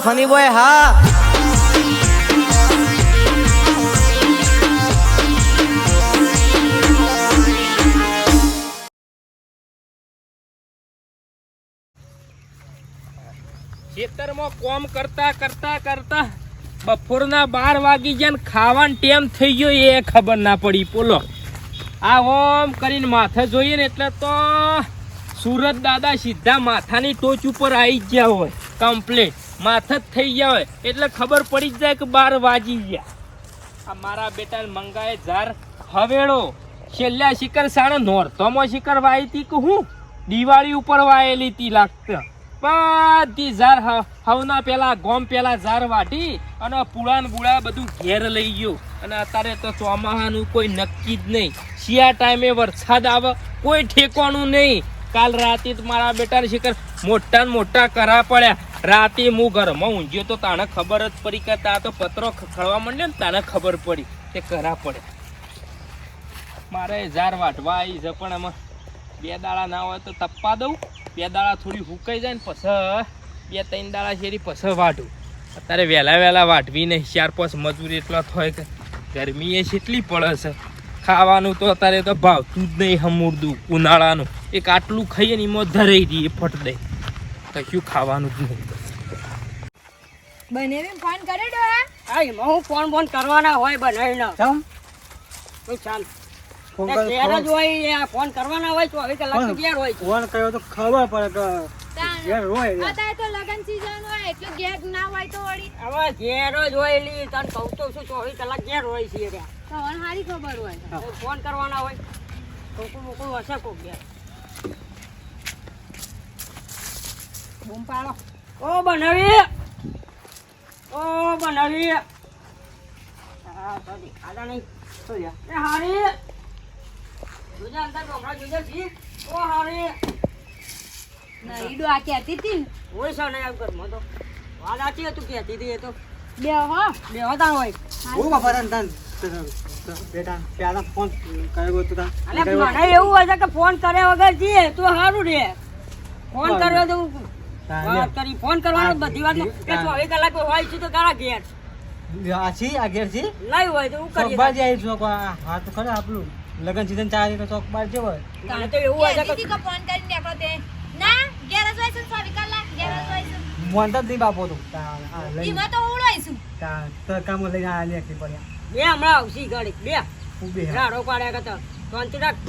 Funny boy હા. ખેતરમાં કોમ કરતા કરતા કરતા બપોરના 12 વાગી ગયા ને ખાવાનો ટાઈમ થઈ ગયો એ ખબર ના પડી. બોલો આ ઓમ કરીને માથે જોઈએ ને એટલે તો સુરત દાદા સીધા માથાની ટોચ ઉપર આવી ગયા હોય, કમ્પ્લીટ માથે જ થઈ ગયા હોય એટલે ખબર પડી જ જાય કે 12 વાગી ગયા. આ મારા બેટા મંગાએ ઝાર હવેડો છેલ્લા શિખર સાણે નોરતોમાં શિખર વાઈ હતી કે હું દિવાળી ઉપર વાયેલી હતી લાગતા. બધી ઝાર હવના પેલા ગોમ પેલા ઝાર વાટી અને પુળાન બુળા બધું ઘેર લઈ ગયું. અને અત્યારે તો ચોમાહાનું કોઈ નક્કી જ નહીં. શિયા ટાઈમે વરસાદ આવે કોઈ ઠેકવાનું નહીં. કાલ રાતે મારા બેટા શિખર મોટા ને મોટા કરા પડ્યા. રાતે હું ઘરમાં ઊંઘ્યો તો તાને ખબર જ પડી કે તા તો પતરો ખળવા માંડ્યો ને તાને ખબર પડી તે કરા પડે. મારે ઝાર વાટવા આવી છે પણ આમાં 2 દાડા ના હોય તો તપવા દઉં. 2 દાડા થોડી હુકાઈ જાય ને પછી 2-3 દાડા શેરી પછી વાટું. અત્યારે વહેલા વાટવી નહીં. 4-5 મજૂરી એટલા થાય કે ગરમી એ કેટલી પડે છે. ખાવાનું તો અત્યારે તો ભાવતું જ નહીં. હમુરદું ઉનાળાનું એક આટલું ખાઈએ ને એમાં ધરાઈ દઈએ ફટ દઈ કશું ખાવાનું જ નહીં. બનેવી ફોન કર્યો ડોહા? હા એમાં હું ફોન કરવાના હોય બનાવીને ચમ તો ચાલ ફોન ઘેર જ હોય ફોન કરવાના હોય 24 કલાક તો ઘેર હોય. ફોન કર્યો તો ખબર પડે કે ઘેર હોય. અત્યારે તો લગન સીઝન હોય એટલે ઘેર ના હોય તો વળી હવે ઘેર જ હોય એલી તને કહું તો છું 24 કલાક ઘેર હોય છે ત્યાં તમને સારી ખબર હોય. ફોન કરવાના હોય કોઈ હશે કોક ઘેર. બૂમ પાડો ઓ બનાવી હા તો દેખાતા નહીં તો યાર એ હારી જોજે અંદર ડોમરા જોજે જી ઓ હારી નહીં ડો આ કહેતી હતી ને હોય છે નહીં આવ ઘરમાં તો વાત સાચી હતું કહેતી હતી એ તો બે હો બે હતા હોય હું બાપા તન બેટા પ્યારા ફોન કર્યો તો તા અલે મને એવું હોય છે કે ફોન કર્યા વગર જઈએ તો સારું રે. ફોન કર્યો તો વાત કરી ફોન કરવાનો બધી વાત કે 24 કલાક હોય છે તો તારા ઘેર આછી આ ઘેર છે નહીં હોય તો હું ચોક કરીએ. બાર જાય ચોક હા તો ખરે આપણું લગન સીઝન ચાલે તો ચોક બાર જેવો તને તો એવું હોય છે કહેતી કે હતી કે ફોન કરીને નીકળો તે ના ઘેર જ હોય છે 24 કલાક ઘેર જ હોય છે. મોનતા જ નહીં બાપો તો ઈમાં તો ઉડવાઈશું. તો કામ લઈને આ લેખી પડ્યા બે હમણાં આવશી ગાડી બે ઉભી હા રાડો પાડ્યા કરતા શાંતિ રાખ.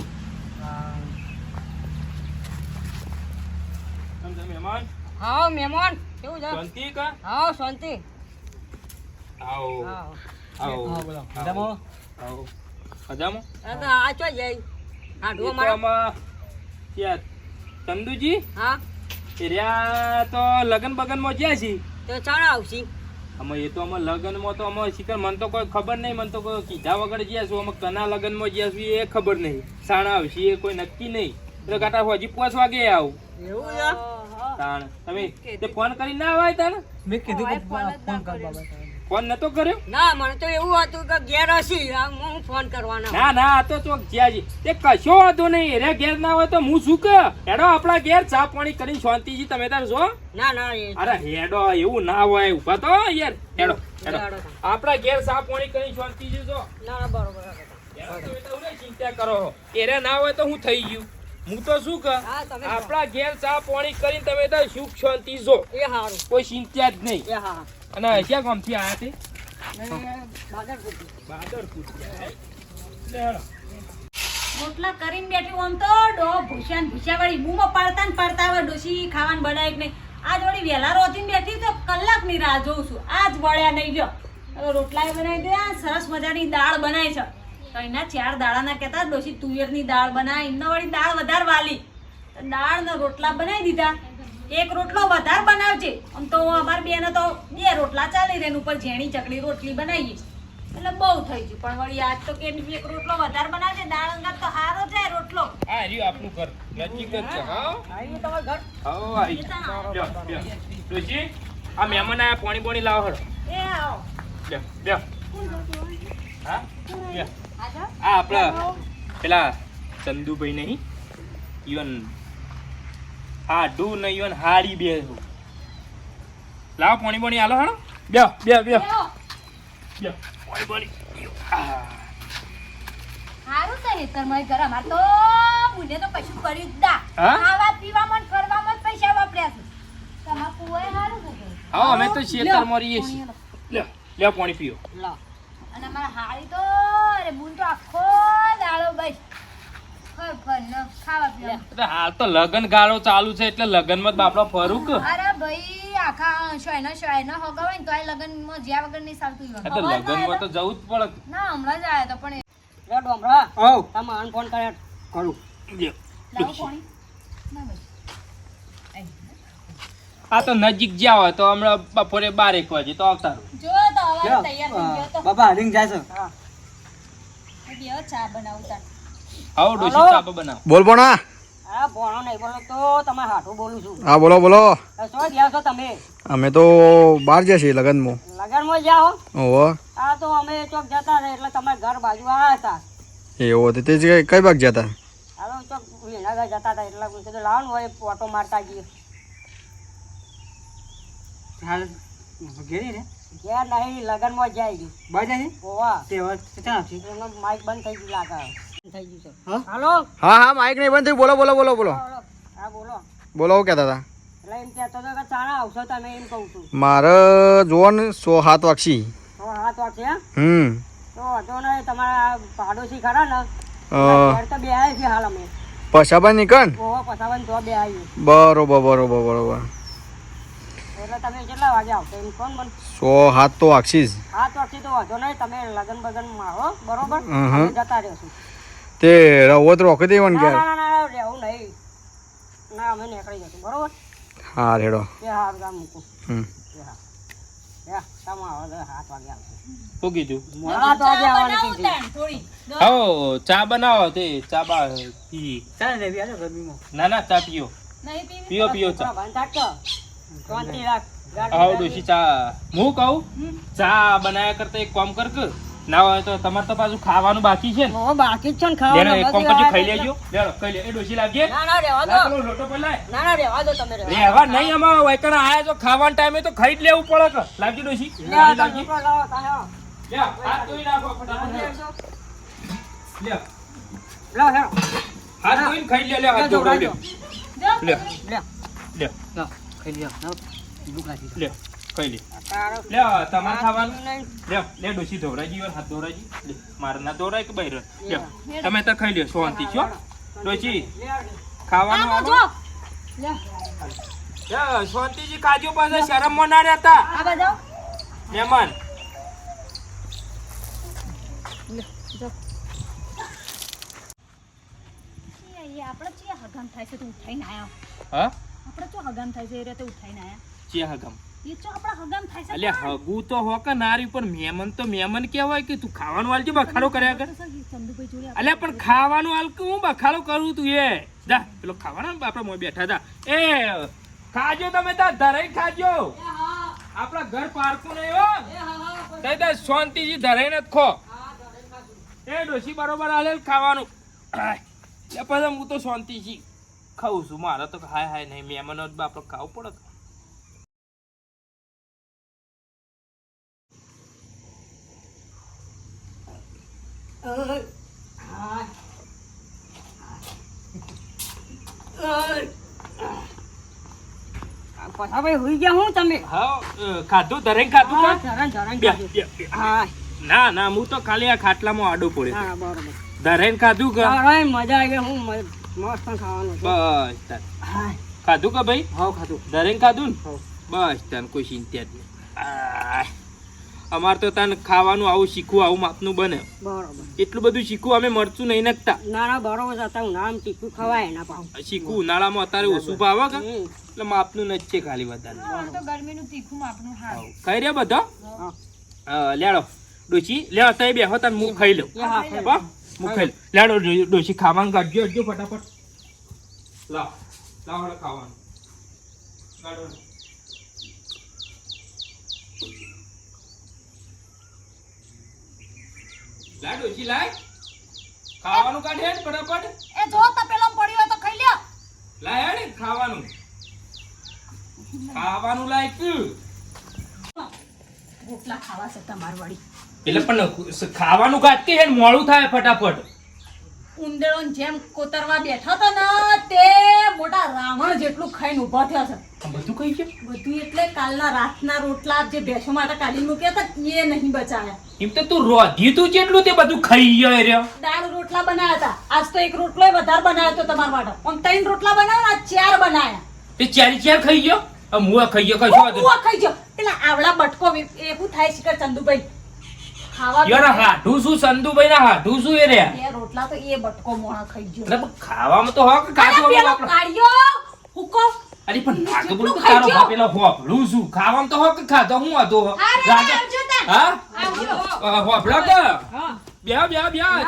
મહેમાન હા મહેમાન કેવું છે? શાંતિ કા હા શાંતિ. આવો હા આવો બોલો મજામાં આવો મજામાં. આ તો આ ચો જાય હાડવો મારો આમાં ત્યાં ચંદુજી હા રહ્યા તો લગન બગનમાં જ્યાં છીએ. તો ચાણ આવશી અમે એ તો અમે લગનમાં તો અમે શીખર મને તો કોઈ ખબર નહીં. મને તો કોઈ કીધા વગર જ્યાં છું. અમે કના લગનમાં જ્યાં છું એ ખબર નહીં. સાણા આવશે એ કોઈ નક્કી નહીં. એટલે કાટા હજી 5 વાગે આવું એવું છે તાણ. તમે તે ફોન કરી ના આવાય તાણ. મેં કીધું કે ફોન કર બાબા ફોન નતો કર્યો. ના મને તો એવું હતું કે ઘેર હશી હું ફોન કરવાના ના આ તો ચોક જ્યાં તે કશો વાંધો નહીં. રે ઘેર ના હોય તો હું શું કે હેડો આપણા ઘેર ચા પાણી કરીને શાંતિથી તમે તાર છો. ના એ અરે હેડો એવું ના હોય. ઉભા તો યાર હેડો આપણા ઘેર ચા પાણી કરીને શાંતિથી છો. ના બરોબર ચિંતા કરો એરે ના હોય તો હું થઈ ગયું. હું તો શું કે હા તમે આપણા ઘેર ચા પાણી કરીને તમે તાર સુખ શાંતિ છો. એ સારું કોઈ ચિંતા જ નહીં. એ હા અને ક્યાં ગામથી આયા તે બાદરપુર રોટલા કરીને બેઠી આમ તો ડો ભૂસ્યા વાળી મુંમાં પાડતા ને પાડતા હવે ડોશી ખાવાનું બનાય કે નહીં. આજ વળી વહેલા રોતીને બેઠી તો કલાકની રાહ જોઉં છું. આજ વળ્યા નહીં જો હવે રોટલા બનાવી દે. સરસ મજાની દાળ બનાવી છે. તો એના 4 દાડાના કહેતા ડોશી તુવેરની દાળ બનાવી એમને વળી દાળ વધારે વાલી દાળ ને રોટલા બનાવી દીધા. એક રોટલો વધારે બનાવજે. આમ તો અમારી બેને તો 2 રોટલા ચાલી રહે ઉપર ઝેણી ચકડી રોટલી બનાવીએ એટલે બહુ થઈ ગયું. પણ વળી આજ તો કે 1 રોટલો વધારે બનાવજે. દાળ અંગાત તો હારો જાય રોટલો. આ રહ્યું આપણું ઘર નજીક જ છે. હા આવી તમારું ઘર આવો આવી લ્યો તુજી આ મહેમાન આયા પાણી બોણી લાવો હળ. એ આવો લ્યો હા લ્યો આ આપણા પેલા ચંદુભાઈ નહીં ઈવન હાડું ને ઈવન હાડી બે લાવો પાણી પાણી આલો હાલો બે બે બે બેહો. બે પાણી પાણી હારું છે હેતરમાં ઘર અમાર તો મુને તો કશું કર્યું જ ના. હા? ખાવા પીવામાં ને ફરવામાં જ પૈસા વાપર્યા છે. તમાર કુવાએ હારું છે ઘર. હા અમે તો શેતર મરીએ પાણી છીએ આલો. લે પાણી પીઓ લા અને અમારા હાળી તો અરે બુન તો આખો દાડો બસ ફર ફર ને ખાવા પીવા. એટલે હાલ તો લગન ગાળો ચાલુ છે એટલે લગનમાં જ બાપડો ફરું કે અરે ભાઈ આખા શોયના હગાવાય ને તો આ લગનમાં જ્યાં વગર નહીં ચાલતું ઈ એટલે વગર. લગનમાં તો જવું જ પડે ના હમણાં જ આયા તો પણ રે ડોમરા આવ તમે આન ફોન કર્યા કરું લ્યો. લાવો પાણી ના ભાઈ આ તો નજીક જ્યાં હોય તો હમણાં બપોરે 12-1 વાગે તો આવતા રહો. જો તો હવે તૈયાર થઈ ગયો તો બાબા રિંગ જાય છે હા બેહો ચા બનાવતા. આવો ડોશી હલો? ચા બનાવો બોલ ભણા આ ભણો નહીં બોલો તો તમે હાથું બોલું છું હા બોલો બોલો શું ગયા છો તમે અમે તો બહાર જઈએ છીએ લગનમાં લગનમાં જાઓ ઓહો આ તો અમે ચોક જતા રહે એટલે તમારા ઘર બાજુ આવ્યા હતા એવો હતો તે જ કઈ ભાગ જતા હાલો ચોક વિનાગર જતા હતા એટલે મેં કીધું લાવો ને હોય ઓટો મારતા જઈએ હાલ ઘેરી ને ઘેર નહીં લગનમાં જાય ગયું બાજા છે ઓવા તે વાત ચાલ છે એમનો માઇક બંધ થઈ ગયું લાગે થઈ ગયું છે હા? હાલો હા હા માઇક નહીં બંધ થયું બોલો બોલો બોલો બોલો હા બોલો બોલો શું કહેતા હતા એટલે એમ કહેતો હતો કે ચાણા આવશો તમે એમ કહું છું મારે જુઓ ને 107 વાગશી તો હાથ વાગશે હા? તો વાંધો નહીં તમારા પાડોશી ખરા ને ઘેર તો બે આવ્યા છે હાલ અમે પછાબા નીકળ ઓહો પસાવન તો બે આવી બરોબર બરોબર બરોબર એટલે તમે કેટલા વાગે આવશો એમ કોણ મને 107 તો વાગશી જ હાથ વાગશે તો વાંધો નહીં તમે લગન બગન મારો બરોબર હમ. અમે જતા રહેશું તે રવો તો રોકી દેવાનું ના ક્યારે ના ના ના રહેવું નહીં ના અમે નીકળી જશું બરોબર હા રેડો એ હા બધા મૂકું હમ એ હા તમે આવો તો 7 વાગે આવશે શું કીધું 7 વાગે આવવાની બનાવું કીધી તાણ થોડી. હો ચા બનાવો તે ચા પી ચાલ ને બી ગરમીમાં ના ના ચા પીઓ નહીં પીવી? પીઓ પીઓ ચા બંધ થાકતો શાંતિ રાખ આવો ડોશી ચા હું કહું ચા બનાયા કરતા એક કામ કર કે ના હોય તો તમારે તો પાછું ખાવાનું બાકી છે ને ઓ બાકી જ છે ને લેનો એક કામ કરજો ખાઈ ખાવાનું લેજો લેલો ખાઈ લે એ ડોશી લાગીએ ના ના રહેવા લા દો પેલો લોટો પર લાય ના ના રહેવા દો તમે રહેવા રહેવા નહીં અમાર વૈકણ આયા જો ખાવાના ટાઈમે તો ખાઈ જ લેવું પડે કે લાગી ડોશી લાવો લાગી તમે લાવો કાયો લે હાથ ધોઈ નાખો ફટાફટ લે લાવો હેરો હાથ ધોઈને ખાઈ લે લે હાથ ધોઈ લે જો. લે લે લે લો ખાઈ લ્યો ભૂખ લાગી લે ખાઈ લે તારો લે તમારે ખાવાનું નહીં લે લે ડોશી ધોરાજી વાર હાથ ધોરાજી લે મારે ના ધોરાય કે બૈર લે તમે તો ખાઈ લ્યો શાંતિ છો ડોશી ખાવાનું આમાં જો. આવો લે શાંતિજી કાજો પાસે શરમ માં ના રહેતા આ બાજુ. મહેમાન એ આપણે ચિયા હગામ થાય છે તો ઉઠાઈને આયા. હા આપણે ચો હગામ થાય છે એ રીતે ઉઠાઈને આયા. ચે હગમ એ ચો આપણા હગામ થાય છે અલ્યા હગુ તો હો કે નારી પણ મહેમાન તો મહેમાન કહેવાય કે તું ખાવાનું હાલ છે બખાડો કર્યા કર ચંદુભાઈ જોડે અલ્યા પણ ખાવાનું હાલ કે હું બખાડો કરું તું એ જા પેલો ખાવાના આપડે મોં બેઠા તા એ ખાજો તમે તાર ધરાઈ ખાજો આપડા ઘર પારકું નહીં હો તઈ તાર શાંતિથી ધરાઈને જ ખો એ ડોશી બરોબર હાલે ખાવાનું એ પછી હું તો શાંતિથી ખાઉં છું મારે તો હાય હાય નહીં મહેમાનો જ બાપડે ખાવું પડે પછા ભાઈ હુઈ ગયા હું તમે હા ખાધું ધરાઈને ખાધું હા, કા? ધરણ ધરણ બે, ખાધું. બે, બે. હા ના ના હું તો ખાલી આ ખાટલામાં આડો પડ્યો હા બરોબર ધરાઈને ખાધું કે અરે મજા આવી ગઈ હું મસ્ત ખાવાનું છે. બસ તાન હા ખાધું કે ભાઈ હાવ ખાધું ધરાઈને ખાધું ને હાવ. બસ તાન કોઈ ચિંતા જ નહીં આય. અમાર તો તાન ખાવાનું આવું શીખવું આવું માપનું બને બરોબર એટલું બધું શીખવું અમે મરચું નહીં નાખતા ના ના બરોબર છે અત્યારે નામ તીખું ખવાય એના પાવ શીખવું ઉનાળામાં અત્યારે ઓછું ભાવે કે એટલે માપનું જ છે ખાલી વધારે તો ગરમીનું તીખું માપનું હારું. ખાઈ રહ્યા બધા હા લેડો ડોશી લે અત્યારે બેહો તાન હું ખાઈ લઉં એ હા ખાઈ હો? હું ખાઈ લઉં લેડો ડોશી ખાવાનું કાઢજો હટજો ફટાફટ લાવ લાવ હળો ખાવાનું કાઢો લાય ડોશી લાય ખાવાનું કાઢે ને ફટાફટ એ જો તો પેલો પડ્યો હોય તો ખાઈ લ્યો. લાય હેડ ખાવાનું ખાવાનું લાય તું રોટલા ખાવા છે તમાર વળી એટલે પણ ખાવાનું કાઢ કે મોડું થાય ફટાફટ. ઉંદરડો જેમ કોતરવા બેઠો તો ને તે મોટા રાવણ જેટલું ખાઈને ઊભો થયો છે. આ બધું કઈ છે? બધું એટલે કાલના રાતના રોટલા જે ભેંસો માટે કાઢી મૂક્યા હતા એ નહીં બચાવ્યા. એમ તો તું રોધ્યું તું જેટલું તે બધું ખાઈ ગયો એ રહ્યો. દાળ રોટલા બનાવ્યા હતા. આજ તો એક રોટલો વધારે બનાવ્યો હતો તમારા માટે. આમ 3 રોટલા બનાવ્યા આજ 4 બનાવ્યા. તે ચાર ખાઈ ગયો. મુઆ ખાઈ ગયો કશો વાંધો હું ખાઈ ગયો. પેલા આવડા બટકો એવું થાય છે કે ચંદુભાઈ ખાવા યાર હાઢું શું સંધુભાઈ ના હાઢું શું એ રહ્યા. બે રોટલા તો એ બટકો મોણા ખાઈ ગયો. એટલે પણ ખાવામાં તો હક અરે કાચો પેલો કાઢ્યો હુકો. અરે પણ નાક બોલ તો કેટલું ખાઈ તારો ગયો? પેલો હોપલું શું ખાવામાં તો હક ખાધો હું હતો અરે આવજો તા. હા આવજો. હોપલા કે હા બ્યા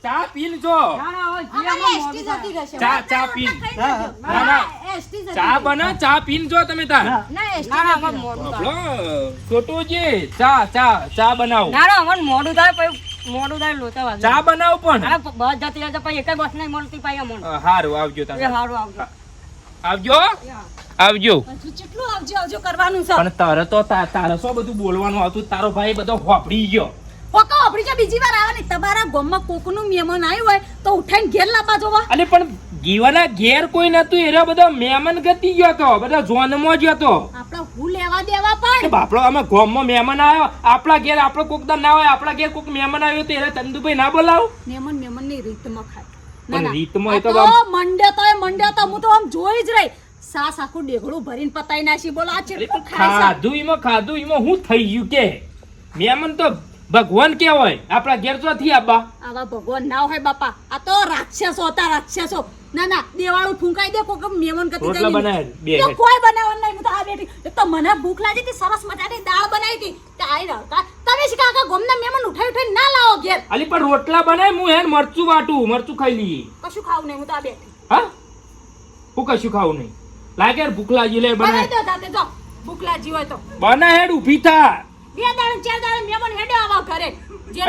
ચા પીન જો ના, હવે અમારે જીયામાં એસટી મોડું જતી રહેશે. ચા પીન હા. ના, ના. એસટી જતી ચા રહેશે. બના ચા પીન જો તમે તાર હા. ના એસટી ના, જતી અમારે રહેશે. મોડું થાય. હોપલો છોટુજી ચા બનાવો ના, અમારે મોડું થાય પછી મોડું થાય લોચા વાગે. ચા બનાવો પણ અરે બસ જતી રહેશે પછી એક જ બસ નહીં મળતી પાછી અમને. હારું આવજો એ તમે હારું આવજો. આવજો હજુ કેટલું આવજો કરવાનું છે. પણ તારે તો તારે શું બધું બોલવાનું આવતું તારો ભાઈ બધો હોપડી ગયો. ઓકો આપડી જો બીજી વાર આવે ને તમારા ગામમાં કોકનું મહેમાન આવ્યું હોય તો ઉઠાઈને ઘેર લાવવા જોવા. અલે પણ ગીવાના ઘેર કોઈ નતું એરા બધા મહેમાન ગતિ ગયો તો બધા જોનમાં ગયો તો આપડા હું લેવા દેવા પણ બાપડો અમે ગામમાં મહેમાન આવ્યો આપણા ઘેર આપણો કોક દા ના હોય આપણા ઘેર કોક મહેમાન આવ્યો તો એરા ચંદુભાઈ ના બોલાવ મહેમાન ની રીતમાં ખાય. પણ રીતમાં એ તો આ તો મંડે તો હું તો આમ જોઈ જ રહી. સાસ આખું ડેગડું ભરીને પતાઈ નાખી. બોલો આ ચેટલું ખાય છે. ખાધું એમાં હું થઈ ગયું કે મહેમાન તો ભગવાન કેવાય આપણા ઘેર તો થી આબા આવા ભગવાન ના હોય બાપા. આ તો રાક્ષસો હતા રાક્ષસો. ના ના દેવાળું ફૂંકાઈ દે કોક મહેમાન ગતિ રોટલા બનાવ્યા બે તો કોઈ બનાવવાનું નહીં. હું તો આ બેઠી એક તો મને ભૂખ લાગી હતી. સરસ મજાની દાળ બનાવી હતી તે આઈ રહતા તમે શી કાકા ગોમના મહેમાન ઉઠાઈ ના લાવો ઘેર. અલી પણ રોટલા બનાય હું હેન મરચું વાટું મરચું ખાઈ લઈએ. કશું ખાવું નહીં. હું તો આ બેઠી હા હું કશું ખાવું નહીં લાગે ભૂખ લાગી લે બનાવી બનાય દો તાતે જો ભૂખ લાગી હોય તો. બના હેડ ઊભી થા. 2 દાડે 4 દાડે મહેમાન હેડે આવા ઘરે.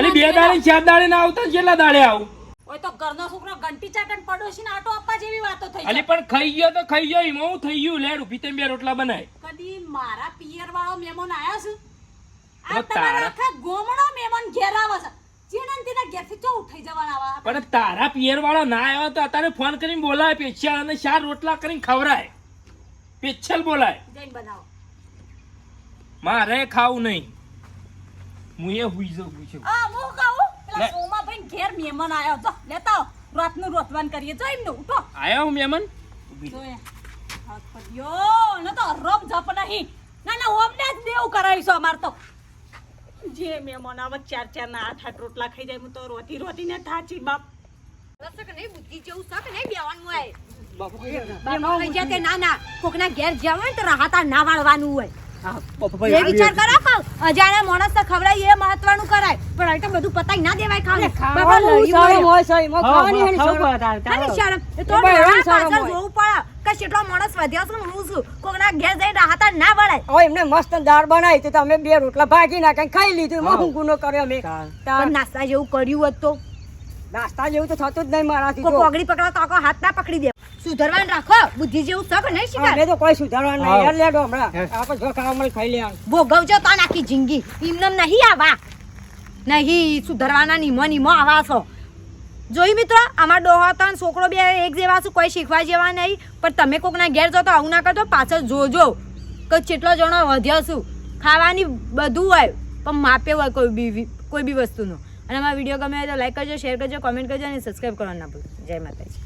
અલી 2 દાડે 4 દાડે ના આવતા કેટલા દાડે આવું. ઓય તો ઘરનો છોકરો ઘંટી ચાટણ પડોશીને આટો આપવા જેવી વાતો થઈ અલી પણ ખાઈ ગયો તો ખાઈ ગયો એમાં હું થઈ ગયું લેડ ઊભી થઈને 2 રોટલા બનાય. કદી મારા પિયર વાળો મહેમાન આયા છે. આ હવે તમારા તારા- આખા ગોમડો મહેમાન ઘેર આવે છે. જેના તેના ઘેરથી તો ઉઠાઈ જવાના આવા. પણ તારા પિયર વાળો ના આવ્યો તો અત્યારે ફોન કરીને બોલાય પેચ્યા અને 4 રોટલા કરીને ખવરાય પેચ્છલ બોલાય. જઈને બનાવો. મારે ખાવું નહીં હું એ હુઈ જવું છું. આ હું કહું પેલા લે. સોમાભાઈ ઘેર મહેમાન આયો. જો લેતા આવો. રાતનું રોટવાન કરીએ. જો એમને ઉઠો. આયા હું મહેમાન જો એ હાથ પડ્યો ને તો રબ જપ નહીં. ના ના ઓમને જ દેવું કરાવીશું અમાર તો. જે મહેમાન આવે 4 ના 8 રોટલા ખાઈ જાય. હું તો રોતી ને થાચી બાપ. ના કોકના ઘેર જવા હોય તો રાહતા ના વાળવાનું હોય. હા, એ પપ્પા વિચાર કરો કહું અજાણ્યા માણસ તો ખવડાય એ મહત્વનું કરાય પણ હવે તો બધું પતાઈ ના દેવાય ખાવાનું. બાપા લડ્યું હોય. ખાવાની હેની શરમ. ખાની શરમ. એ તો ડોહા પાછળ જોવું પડે કે કેટલો માણસ વધ્યો છે ને હું છું. કોકના ઘેર જઈને રાહતા ના વળાય. હવે એમને મસ્ત દાળ બનાવી તો તમે 2 રોટલા ભાગી નાખે ખાઈ લીધું એમાં હું ગુનો કર્યો મેં પણ નાસ્તા જેવું કર્યું હોત તો નાસ્તા જેવું તો થતું જ નહીં મારાથી કોઈ તો. પગડી પકડા તો આખો હાથ ના પકડી દે. સુધરવાન રાખો બુદ્ધિ જેવું શક નહીં શીખાય. અમે તો કોઈ સુધારવાનું નહીં યાર લેડો હમણાં આપણે જો ખાવા મળે ખાઈ લે ભોગવજો તો આખી જિંદગી એમને નહીં આવા નહીં સુધરવાના નીમો આવા છો. જોઈ મિત્રો અમારા ડોહા તન છોકરો બે એક જેવા છું કોઈ શીખવા જેવા નહીં પણ તમે કોકના ઘેર જાઓ તો આવું ના કરતો પાછળ જોજો કે કેટલો જણો વધ્યો છું. ખાવાની બધું હોય પણ માપે હોય કોઈ બી વસ્તુનો. અને અમારા વિડીયો ગમે તો લાઈક કરજો શેર કરજો કોમેન્ટ કરજો અને સબસ્ક્રાઈબ કરવાનું ના ભૂલજો. જય માતાજી.